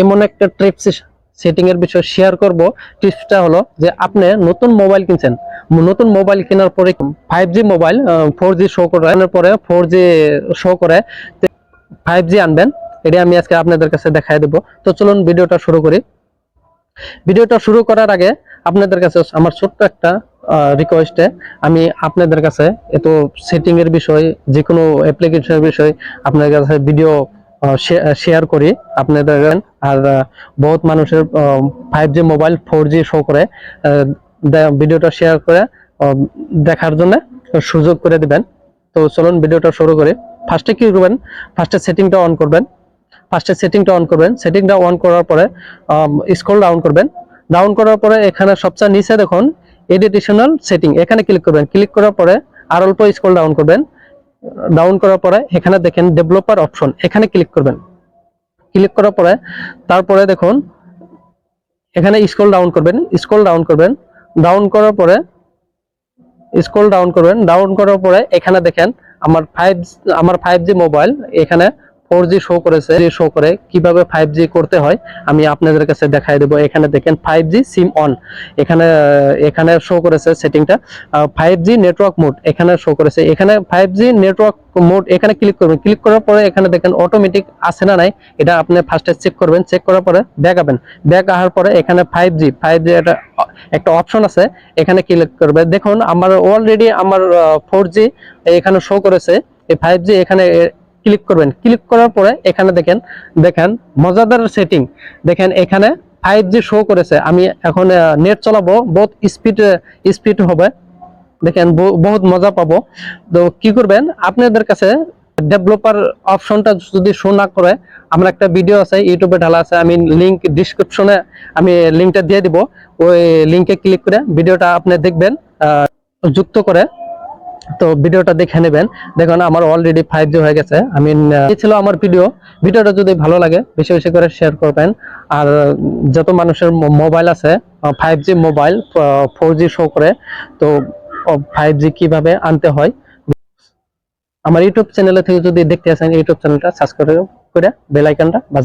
এমন একটা TRIPS setting এর বিষয় শেয়ার করব। টিপসটা হলো যে আপনি নতুন মোবাইল কিনছেন, নতুন মোবাইল কেনার পরে 5G মোবাইল 4G শো করে, পরে 4G শো করে 5G আনবেন। এটা আমি আজকে আপনাদের কাছে দেখাই দেব। তো চলুন ভিডিওটা শুরু করি। ভিডিওটা শুরু করার আগে আপনাদের কাছে আমার ছোট্ট একটা রিকোয়েস্টে আমি আপনাদের কাছে এত সেটিং এর বিষয়, যে কোনো অ্যাপ্লিকেশনের বিষয় আপনাদের কাছে ভিডিও শেয়ার করি আপনাদের। আর বহুত মানুষের 5G মোবাইল 4G শো করে, ভিডিওটা শেয়ার করে দেখার জন্য সুযোগ করে দিবেন। তো চলুন ভিডিওটা শুরু করি। ফার্স্টে কি করবেন, ফার্স্টে সেটিংটা অন করবেন। সেটিংটা অন করার পরে স্ক্রল ডাউন করবেন। ডাউন করার পরে এখানে সবচেয়ে নিচে দেখুন এডিশনাল সেটিং, এখানে ক্লিক করবেন। ক্লিক করার পরে আর অল্প স্ক্রল ডাউন করবেন। ডাউন করার পরে এখানে দেখেন ডেভেলপার অপশন, এখানে ক্লিক করবেন। ক্লিক করার পরে তারপরে দেখুন এখানে স্ক্রল ডাউন করবেন। ডাউন করার পরে এখানে দেখেন আমার 5G মোবাইল এখানে 4G শো করে কিভাবে 5G করতে হয় আমি আপনাদের কাছে দেখাই দেব। এখানে দেখেন 5G সিম অন, এখানে শো করেছে সেটিংটা। 5G নেটওয়ার্ক মোড এখানে শো করেছে। এখানে 5G নেটওয়ার্ক মোড এখানে ক্লিক করবেন। ক্লিক করার পরে এখানে দেখেন অটোমেটিক আছে না নাই, এটা আপনি ফার্স্টে চেক করবেন। চেক করার পরে ব্যাক আবেন। ব্যাক আসার পরে এখানে 5G একটা অপশন আছে, এখানে ক্লিক করবে। দেখুন আমার অলরেডি আমার 4G এখানে শো করেছে। এই 5G এখানে ক্লিক করবেন। ক্লিক করার পরে এখানে দেখেন মজাদার সেটিং। দেখেন এখানে 5G শো করেছে। আমি এখন নেট চালাবো, বহুত স্পিড হবে। দেখেন বহুত মজা পাবো। তো কি করবেন, আপনাদের কাছে ডেভেলপার অপশনটা যদি শো না করে, আমার একটা ভিডিও আছে ইউটিউবে ঢালা আছে, আমি লিংক ডিসক্রিপশনে আমি লিংকটা দিয়ে দিব। ওই লিংকে ক্লিক করে ভিডিওটা আপনি দেখবেন যুক্ত করে। তো ভিডিওটা দেখে নেবেন। দেখুন আমার অলরেডি 5G হয়ে গেছে। এই ছিল আমার ভিডিওটা যদি ভালো লাগে বেশি বেশি করে শেয়ার করবেন। আর যত মানুষের মোবাইল আছে 5G মোবাইল 4G শো করে, তো 5G কিভাবে আনতে হয় আমার ইউটিউব চ্যানেলে থেকে যদি দেখতে আসেন, ইউটিউব চ্যানেলটা সাবস্ক্রাইব করে বেল আইকনটা বাজান।